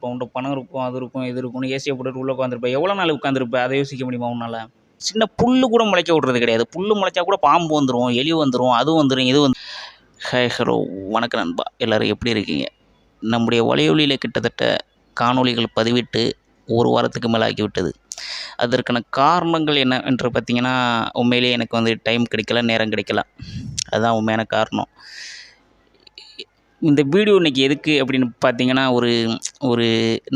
இப்போ உன்ட்ட பணம் இருக்கும், அது இருக்கும், இது இருக்கும்னு ஏசிய போட்டுட்டு உள்ள உட்காந்துருப்ப. எவ்வளோ நாள் உட்காந்துருப்ப? அத யோசிக்க முடியுமா உன்னால? சின்ன புல்லு கூட முளைக்க விடுறது கிடையாது. புல்லு முளைச்சா கூட பாம்பு வந்துரும், எலி வந்துரும், அது வந்துரும், இது வந்து ஹாய், ஹலோ, வணக்கம் நண்பா. எல்லாரும் எப்படி இருக்கீங்க? நம்முடைய வலையொலியில கிட்டத்தட்ட காணொளிகள் பதிவிட்டு 1 வாரத்துக்கு மேல ஆகிவிட்டது. அதற்கான காரணங்கள் என்ன என்று பார்த்தீங்கன்னா, உண்மையிலேயே எனக்கு வந்து டைம் கிடைக்கல, நேரம் கிடைக்கல. அதுதான் உண்மையான காரணம். இந்த வீடியோ இன்னைக்கு எதுக்கு அப்படின்னு பார்த்தீங்கன்னா, ஒரு ஒரு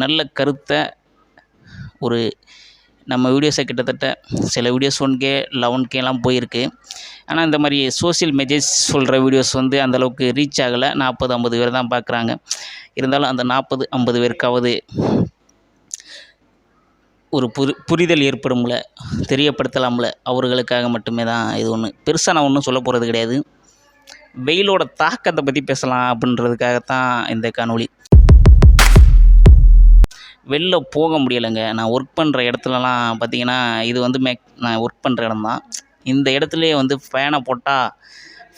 நல்ல கருத்த ஒரு நம்ம வீடியோஸை கிட்டத்தட்ட சில வீடியோஸ் 1K 11Kலாம் போயிருக்கு. ஆனால் இந்த மாதிரி சோசியல் மெசேஜ் சொல்கிற வீடியோஸ் வந்து அந்தளவுக்கு ரீச் ஆகலை. 40, 50 பேர் தான் பார்க்குறாங்க. இருந்தாலும் அந்த 40, 50 பேருக்காவது ஒரு புரிதல் ஏற்படும்ல, தெரியப்படுத்தலாம்ல, அவர்களுக்காக மட்டுமே தான் இது ஒன்று. பெருசாக நான் ஒன்றும் சொல்ல போகிறது கிடையாது. வெயிலோட தாக்கத்தை பற்றி பேசலாம் அப்படின்றதுக்காகத்தான் இந்த காணொளி. வெளில போக முடியலைங்க. நான் ஒர்க் பண்ணுற இடத்துலலாம் பார்த்தீங்கன்னா, இது வந்து நான் ஒர்க் பண்ணுற இடம் தான். இந்த இடத்துலயே வந்து ஃபேனை போட்டால்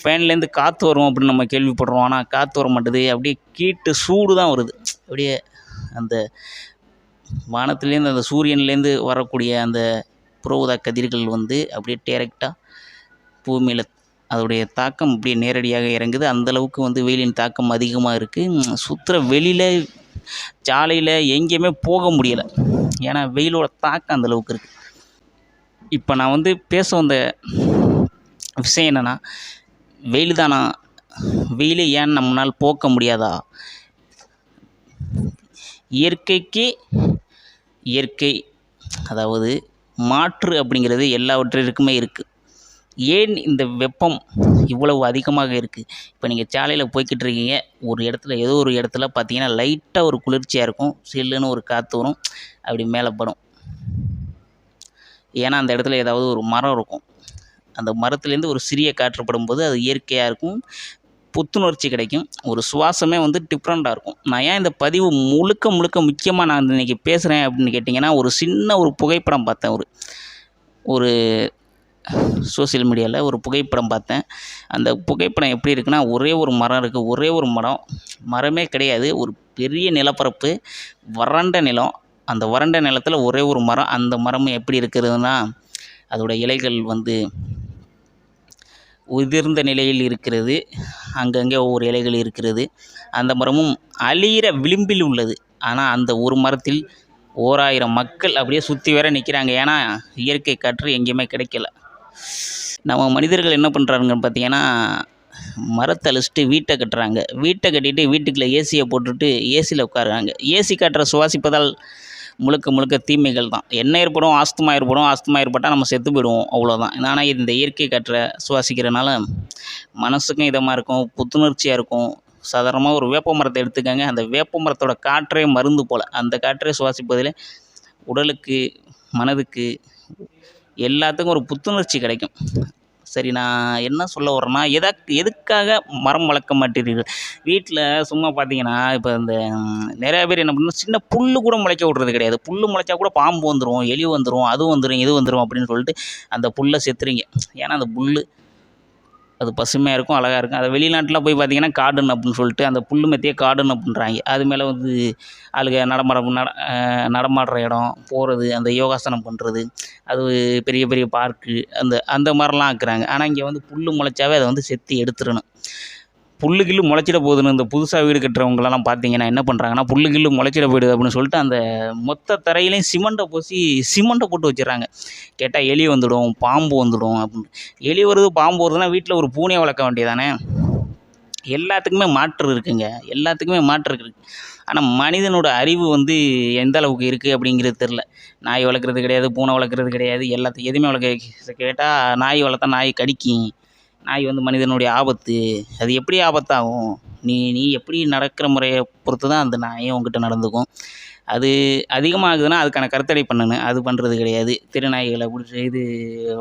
ஃபேன்லேருந்து காற்று வரும் அப்படின்னு நம்ம கேள்விப்படுறோம். ஆனால் காற்று வர மாட்டுது. அப்படியே ஹீட்டு சூடு தான் வருது. அப்படியே அந்த வானத்துலேருந்து அந்த சூரியன்லேருந்து வரக்கூடிய அந்த புற ஊதா கதிர்கள் வந்து அப்படியே டைரெக்டாக பூமியில் அதோடைய தாக்கம் அப்படியே நேரடியாக இறங்குது. அந்தளவுக்கு வந்து வெயிலின் தாக்கம் அதிகமாக இருக்குது. சுற்றுற வெளியில் சாலையில் எங்கேயுமே போக முடியலை. ஏன்னா வெயிலோட தாக்கம் அந்தளவுக்கு இருக்குது. இப்போ நான் வந்து பேச வந்த விஷயம் என்னென்னா, வெயில் தானா, வெயிலை ஏன் நம்மளால் போக்க முடியாதா? இயற்கை அதாவது மாற்று அப்படிங்கிறது எல்லாவற்றிற்குமே இருக்குது. ஏன் இந்த வெப்பம் இவ்வளவு அதிகமாக இருக்குது? இப்போ நீங்கள் சாலையில் போய்கிட்டு இருக்கீங்க, ஒரு இடத்துல ஏதோ ஒரு இடத்துல பார்த்தீங்கன்னா லைட்டாக ஒரு குளிர்ச்சியாக இருக்கும், சில்லுன்னு ஒரு காற்று வரும், அப்படி மேலே படும். ஏன்னா அந்த இடத்துல ஏதாவது ஒரு மரம் இருக்கும். அந்த மரத்துலேருந்து ஒரு சிறிய காற்று படும்போது அது இயற்கையாக இருக்கும், புத்துணர்ச்சி கிடைக்கும், ஒரு சுவாசமே வந்து டிஃப்ரெண்ட்டாக இருக்கும். நான் ஏன் இந்த பதிவு முழுக்க முக்கியமாக நான் இன்றைக்கி பேசுகிறேன் அப்படின்னு கேட்டிங்கன்னா, ஒரு சின்ன ஒரு புகைப்படம் பார்த்தேன். ஒரு சோசியல் மீடியாவில் ஒரு புகைப்படம் பார்த்தேன். அந்த புகைப்படம் எப்படி இருக்குன்னா, ஒரே ஒரு மரம் இருக்குது. ஒரே ஒரு மரமே கிடையாது. ஒரு பெரிய நிலப்பரப்பு, வறண்ட நிலம். அந்த வறண்ட நிலத்தில் ஒரே ஒரு மரம். அந்த மரம் எப்படி இருக்கிறதுனா, அதோடய இலைகள் வந்து உதிர்ந்த நிலையில் இருக்கிறது. அங்கங்கே ஒவ்வொரு இலைகள் இருக்கிறது. அந்த மரமும் அழியிற விளிம்பில் உள்ளது. ஆனால் அந்த ஒரு மரத்தில் 1000 மக்கள் அப்படியே சுற்றி வேற நிற்கிறாங்க. ஏன்னா இயற்கை காற்று எங்கேயுமே கிடைக்கல. நம்ம மனிதர்கள் என்ன பண்ணுறாங்கன்னு பார்த்தீங்கன்னா, மரத்தை அழிச்சிட்டு வீட்டை கட்டுறாங்க. வீட்டை கட்டிட்டு வீட்டுக்குள்ளே ஏசியை போட்டுட்டு ஏசியில் உட்காருறாங்க. ஏசி காற்றை சுவாசிப்பதால் முழுக்க தீமைகள் தான். என்ன ஏற்படும்? ஆஸ்துமா ஏற்பட்டால் நம்ம செத்து போயிடுவோம், அவ்வளோதான். ஆனால் இந்த இயற்கை காற்றை சுவாசிக்கிறனால மனசுக்கும் இதமாக இருக்கும், புத்துணர்ச்சியாக இருக்கும். சாதாரணமாக ஒரு வேப்ப மரத்தை எடுத்துக்கங்க. அந்த வேப்ப மரத்தோட காற்றே மருந்து போல். அந்த காற்றை சுவாசிப்பதில் உடலுக்கு, மனதுக்கு, எல்லாத்துக்கும் ஒரு புத்துணர்ச்சி கிடைக்கும். சரி, நான் என்ன சொல்ல வரேன்னா, எதுக்காக மரம் வளர்க்க மாட்டீர்கள்? வீட்டில் சும்மா பார்த்தீங்கன்னா, இப்போ இந்த நிறையா பேர் என்ன பண்ணணும், சின்ன புல்லு கூட முளைக்க விடுறது கிடையாது. புல்லு முளைச்சா கூட பாம்பு வந்துரும், எலி வந்துரும், அது வந்துரும், இது வந்துரும் அப்படின்னு சொல்லிட்டு அந்த புல்லை செத்துறீங்க. ஏன்னா அந்த புல்லு அது பசுமையாக இருக்கும், அழகாக இருக்கும். அதை வெளிநாட்டில் போய் பார்த்தீங்கன்னா கார்டன் அப்படின்னு சொல்லிட்டு அந்த புல்லு மெத்தியே கார்டன் அப்படின்றாங்க. அது மேலே வந்து ஆளுங்க நடமாடுற இடம், போகிறது, அந்த யோகாசனம் பண்ணுறது, அது பெரிய பார்க்கு, அந்த மாதிரிலாம் ஆக்குறாங்க. ஆனால் இங்கே வந்து புல்லு முளைச்சாவே அதை வந்து செத்து எடுத்துடணும். புல்லு கில்லு முளைச்சிட போகுதுன்னு இந்த புதுசாக வீடு கட்டுறவங்களெல்லாம் பார்த்தீங்கன்னா என்ன பண்ணுறாங்கன்னா, புல்லு கில்லு முளைச்சிட போயிடுது அப்படின்னு சொல்லிட்டு அந்த மொத்த தரையிலையும் சிமெண்ட்டை போட்டு வச்சிடறாங்க. கேட்டால் எலி வந்துடும், பாம்பு வந்துடும் அப்படின்னு. எலி வருது, பாம்பு வருதுன்னா வீட்டில் ஒரு பூனையை வளர்க்க வேண்டியதானே? எல்லாத்துக்குமே மாற்று இருக்குங்க, எல்லாத்துக்குமே மாற்று இருக்குது. ஆனால் மனிதனோட அறிவு வந்து எந்த அளவுக்கு இருக்குது அப்படிங்கிறது தெரில. நாய் வளர்க்குறது கிடையாது, பூனை வளர்க்குறது கிடையாது, எதுவுமே வளர்க்க. கேட்டால் நாய் வளர்த்தா நாய் கடிக்கும், நாய் வந்து மனிதனுடைய ஆபத்து. அது எப்படி ஆபத்தாகும்? நீ எப்படி நடக்கிற முறையை பொறுத்து தான் அந்த நாயும் உங்ககிட்ட நடந்துக்கும். அது அதிகமாகுதுன்னா அதுக்கான கருத்தடை பண்ணணும். அது பண்ணுறது கிடையாது. தெருநாய்களை பிடிச்சி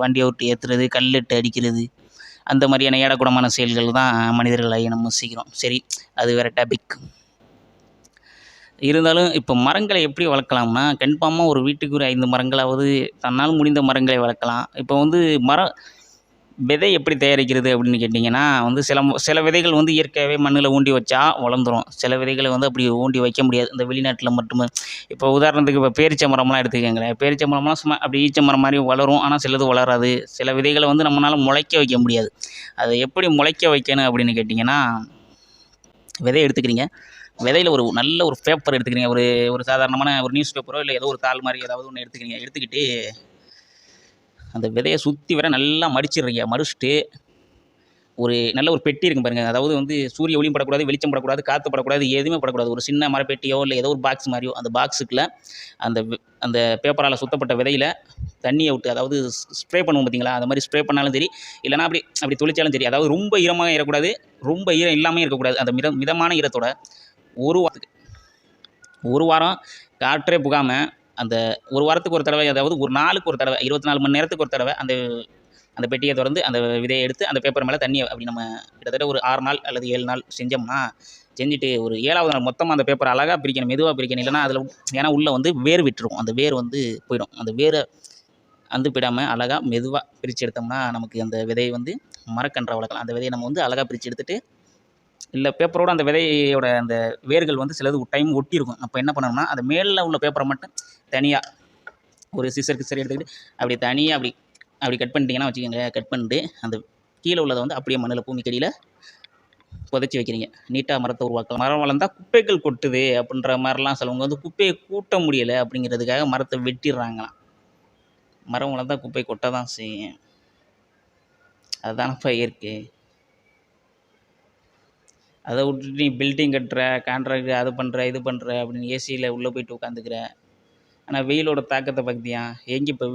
வண்டியை விட்டு ஏற்றுறது, கல்லிட்டு அடிக்கிறது, அந்த மாதிரியான ஏடக்கூடமான செயல்கள் தான் மனிதர்களாகி நம்ம செய்கிறோம். சரி, அது வேறு டாபிக். இருந்தாலும் இப்போ மரங்களை எப்படி வளர்க்கலாம்னா, கன்ஃபார்மாக ஒரு வீட்டுக்கு ஒரு 5 மரங்களாவது தன்னால் முடிந்த மரங்களை வளர்க்கலாம். இப்போ வந்து விதை எப்படி தயாரிக்கிறது அப்படின்னு கேட்டிங்கன்னா வந்து சில விதைகள் வந்து இயற்கையாகவே மண்ணில் ஊண்டி வச்சா வளர்ந்துரும். சில விதைகளை வந்து அப்படி ஊண்டி வைக்க முடியாது. இந்த வெளிநாட்டில் மட்டுமே இப்போ உதாரணத்துக்கு இப்போ பேரீச்சை மரம்லாம் எடுத்துக்கங்களேன். பேரீச்சை மரம்லாம் சும்மா அப்படி ஈச்ச மரம் மாதிரி வளரும். ஆனால் சிலது வளராது. சில விதைகளை வந்து நம்மளால முளைக்க வைக்க முடியாது. அதை எப்படி முளைக்க வைக்கணும் அப்படின்னு கேட்டிங்கன்னா, விதை எடுத்துக்கிறீங்க. விதையில நல்ல ஒரு பேப்பர் எடுத்துக்கிறீங்க. ஒரு ஒரு சாதாரணமான ஒரு நியூஸ் பேப்பரோ இல்லை ஏதோ ஒரு தாள் மாதிரி ஏதாவது ஒன்று எடுத்துக்கிறீங்க. எடுத்துக்கிட்டு அந்த விதையை சுற்றி வர நல்லா மடிச்சிடுறீங்க. மடிச்சுட்டு நல்ல ஒரு பெட்டி இருக்கும் பாருங்கள். அதாவது வந்து சூரிய ஒளியும் படக்கூடாது, வெளிச்சம் படக்கூடாது, காற்று படக்கூடாது, எதுவுமே படக்கூடாது. ஒரு சின்ன மரப்பெட்டியோ இல்லை ஏதோ ஒரு பாக்ஸ் மாதிரியோ அந்த பாக்ஸுக்குள்ள அந்த அந்த பேப்பரால் சுத்தப்பட்ட விதையில் தண்ணியை விட்டு, அதாவது ஸ்ப்ரே பண்ணுவோம் பார்த்தீங்களா, அந்த மாதிரி ஸ்ப்ரே பண்ணாலும் சரி, இல்லைனா அப்படி தொளிச்சாலும் சரி. அதாவது ரொம்ப ஈரமாக இருக்கக்கூடாது, ரொம்ப ஈரம் இல்லாமல் இருக்கக்கூடாது. அந்த மிதமான ஈரத்தோட ஒரு வாரம் காற்றே புகாமல் அந்த ஒரு வாரத்துக்கு ஒரு தடவை, அதாவது ஒரு நாளுக்கு ஒரு தடவை, 24 மணி நேரத்துக்கு ஒரு தடவை அந்த பெட்டியை திறந்து அந்த விதையை எடுத்து அந்த பேப்பர் மேலே தண்ணியை அப்படி நம்ம கிட்டத்தட்ட ஒரு 6 நாள் அல்லது 7 நாள் செஞ்சோம்னா, செஞ்சுட்டு ஒரு 7வது நாள் மொத்தமாக அந்த பேப்பர் அழகாக பிரிக்கணும், மெதுவாக பிரிக்கணும். இல்லைனா அதில் ஏன்னா உள்ளே வந்து வேர் விட்டுரும். அந்த வேர் வந்து போயிடும். அந்த வேரை போயிடாமல் அழகாக மெதுவாக பிரித்து எடுத்தோம்னா நமக்கு அந்த விதை வந்து மரக்கன்றை வளர்க்கலாம். அந்த விதையை நம்ம வந்து அழகாக பிரித்து எடுத்துகிட்டு, இல்லை பேப்பரோட அந்த விதையோட அந்த வேர்கள் வந்து சிலது டைம் ஒட்டியிருக்கும். அப்போ என்ன பண்ணணும்னா, அந்த மேலே உள்ள பேப்பரை மட்டும் தனியாக ஒரு சிசர் எடுத்துக்கிட்டு அப்படி தனியாக அப்படி கட் பண்ணிட்டீங்கன்னா வச்சுக்கோங்களேன். கட் பண்ணிட்டு அந்த கீழே உள்ளதை வந்து அப்படியே மண்ணில் பூமிக்கடியில் புதைச்சி வைக்கிறீங்க. நீட்டாக மரத்தை உருவாக்கலாம். மரம் வளர்ந்தால் குப்பைகள் கொட்டுது அப்படின்ற மாதிரிலாம் சிலவங்க வந்து குப்பையை கூட்ட முடியலை அப்படிங்கிறதுக்காக மரத்தை வெட்டிடுறாங்களாம். மரம் வளர்ந்தால் குப்பை கொட்ட தான் செய்யும். அதுதானப்பா இயற்கை. அதை விட்டுட்டு நீ பில்டிங் கட்டுற, கான்ட்ராக்ட் அது பண்ணுற, இது பண்ணுற அப்படின்னு ஏசியில் உள்ளே போய்ட்டு உட்காந்துக்கிற. ஆனால் வெயிலோட தாக்கத்தை பார்த்தியா? எங்கே இப்போ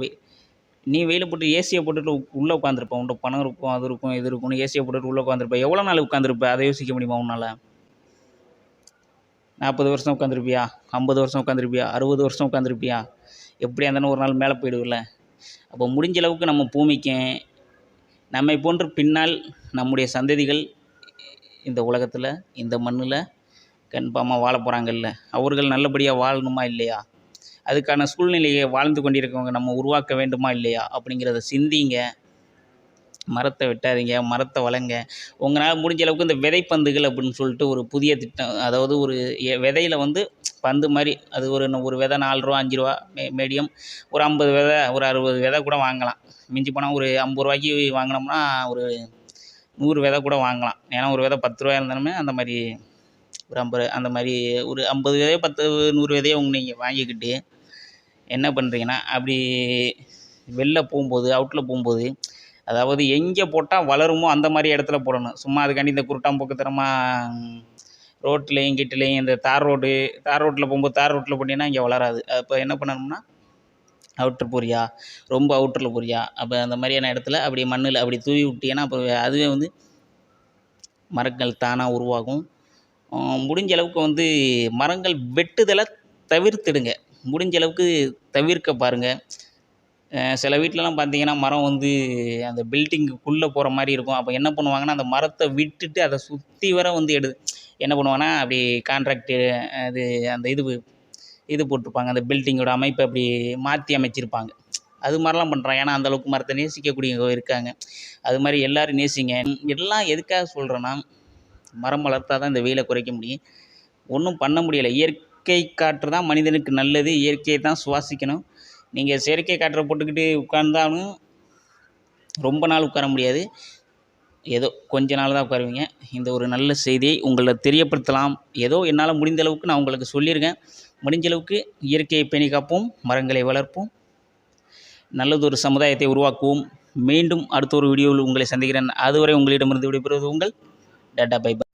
நீ வெயிலை போட்டு ஏசியை போட்டுட்டு உள்ளே உட்காந்துருப்ப. உன்ட்ட பணம் இருக்கும், அது இருக்கும், இது இருக்கும்னு ஏசியை போட்டுட்டு உள்ளே உட்காந்துருப்ப. எவ்வளோ நாள் உட்காந்துருப்ப? அதை யோசிக்க முடியுமா உன்னால்? 40 வருஷம் உட்காந்துருப்பியா? 50 வருஷம் உட்காந்துருப்பியா? 60 வருஷம் உட்காந்துருப்பியா? எப்படியா இருந்தாலும் ஒரு நாள் மேலே போயிடுவில்ல. அப்போ முடிஞ்ச அளவுக்கு நம்ம பூமிக்கு நம்மை போன்று பின்னால் நம்முடைய சந்ததிகள் இந்த உலகத்தில் இந்த மண்ணில் கன்ஃபார்மாக வாழ போகிறாங்கல்ல. அவர்கள் நல்லபடியாக வாழணுமா இல்லையா? அதுக்கான சூழ்நிலையை வாழ்ந்து கொண்டிருக்கவங்க நம்ம உருவாக்க வேண்டுமா இல்லையா அப்படிங்கிறத சிந்திங்க. மரத்தை வெட்டாதீங்க, மரத்தை வளங்க. உங்களால் முடிஞ்ச அளவுக்கு இந்த விதைப்பந்துகள் அப்படின்னு சொல்லிட்டு ஒரு புதிய திட்டம், அதாவது ஒரு விதையில் வந்து பந்து மாதிரி, அது ஒரு விதை 4 ரூபா 5 ரூபா மீடியம், ஒரு 50 விதை ஒரு 60 விதை கூட வாங்கலாம். மிஞ்சி போனால் ஒரு 50 ரூபாய்க்கு வாங்கினோம்னா ஒரு 100 விதை கூட வாங்கலாம். ஏன்னா ஒரு விதை 10 ரூபாயா இருந்தாலுமே அந்த மாதிரி ஒரு 50 அந்த மாதிரி ஒரு 50 விதையோ 10 100 விதையோ நீங்கள் வாங்கிக்கிட்டு என்ன பண்ணுறீங்கன்னா, அப்படி வெளில போகும்போது அவுட்டில் போகும்போது, அதாவது எங்கே போட்டால் வளருமோ அந்த மாதிரி இடத்துல போடணும். சும்மா அதுக்காண்டி இந்த குருட்டாம்போக்குத்தனமாக ரோட்லேயும் கிட்டலேயும் இந்த தார் ரோட்டில் போகும்போது தார் ரோட்டில் போட்டிங்கன்னா இங்கே வளராது. அப்போ என்ன பண்ணணும்னா, அவுட்ரு போறியா, ரொம்ப அவுட்டரில் போறியா, அப்போ அந்த மாதிரியான இடத்துல அப்படி மண்ணில் அப்படி தூவி விட்டீங்கன்னா அப்போ அதுவே வந்து மரங்கள் தானாக உருவாகும். முடிஞ்ச அளவுக்கு வந்து மரங்கள் வெட்டுதலை தவிர்த்துடுங்க. முடிஞ்ச அளவுக்கு தவிர்க்க பாருங்கள். சில வீட்டிலலாம் பார்த்தீங்கன்னா மரம் வந்து அந்த பில்டிங்குக்குள்ளே போகிற மாதிரி இருக்கும். அப்போ என்ன பண்ணுவாங்கன்னா, அந்த மரத்தை விட்டுட்டு அதை சுற்றி வர வந்து என்ன பண்ணுவாங்கன்னா, அப்படி கான்ட்ராக்டு அது அந்த இது போட்டிருப்பாங்க. அந்த பில்டிங்கோட அமைப்பை அப்படி மாற்றி அமைச்சிருப்பாங்க. அது மாதிரிலாம் பண்ணுறாங்க. ஏன்னா அந்தளவுக்கு மரத்தை நேசிக்கக்கூடியவங்க இருக்காங்க. அது மாதிரி எல்லோரும் நேசிங்க. எல்லாம் எதுக்காக சொல்கிறேன்னா, மரம் வளர்த்தா தான் இந்த வெயிலை குறைக்க முடியும். ஒன்றும் பண்ண முடியலை. இயற்கை காற்று தான் மனிதனுக்கு நல்லது. இயற்கையை தான் சுவாசிக்கணும். நீங்கள் செயற்கை காற்றை போட்டுக்கிட்டு உட்கார்ந்தாலும் ரொம்ப நாள் உட்கார முடியாது. ஏதோ கொஞ்ச நாள் தான் உட்காருவீங்க. இந்த ஒரு நல்ல செய்தியை உங்களை தெரியப்படுத்தலாம். ஏதோ என்னால் முடிந்த அளவுக்கு நான் உங்களுக்கு சொல்லியிருக்கேன். முடிஞ்ச அளவுக்கு இயற்கையை பேணி காப்போம், மரங்களை வளர்ப்போம், நல்லதொரு சமுதாயத்தை உருவாக்குவோம். மீண்டும் அடுத்த ஒரு வீடியோவில் உங்களை சந்திக்கிறேன். அதுவரை உங்களிடமிருந்து விடைபெறுவது உங்கள் டாடா பை பை.